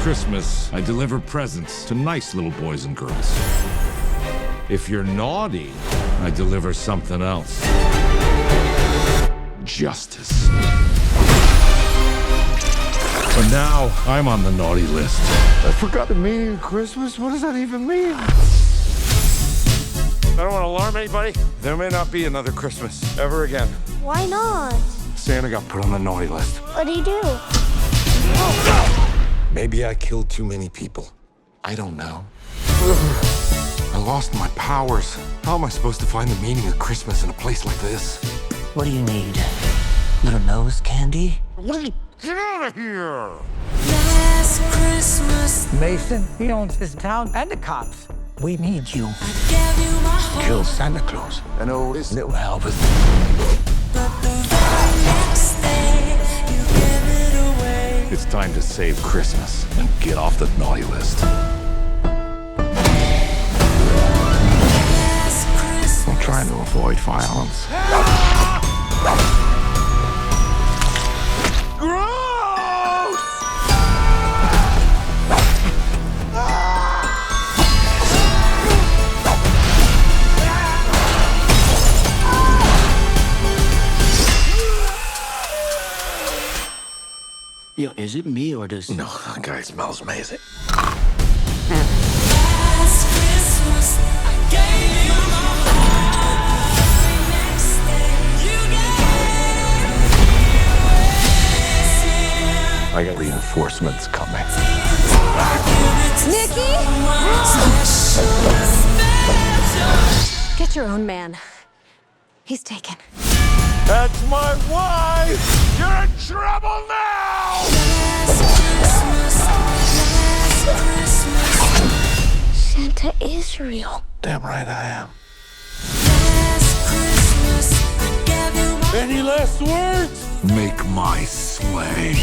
Christmas, I deliver presents to nice little boys and girls. If you're naughty, I deliver something else. Justice. But now, I'm on the naughty list. I forgot the meaning of Christmas? What does that even mean? I don't want to alarm anybody. There may not be another Christmas ever again. Why not? Santa got put on the naughty list. What'd he do? Maybe I killed too many people. I don't know. I lost my powers. How am I supposed to find the meaning of Christmas in a place like this? What do you need? Little nose candy? Get out of here! Last Christmas, Mason, he owns this town and the cops. We need you. I gave you my heart, Kill Santa Claus. I know this little Elvis. but the very next day, you gave it away. It's time to save Christmas and get off the naughty list. Last Christmas, I'm trying to avoid violence. Yo, is it me or does... No, that guy smells amazing. last Christmas, I gave you my heart. Very next day, you gave it away. I got reinforcements coming. Nikki! Special. Get your own man. He's taken. That's my wife! You're in trouble now! Santa is real. Damn right I am. Last Christmas, I gave you my Any last words? Make my sleigh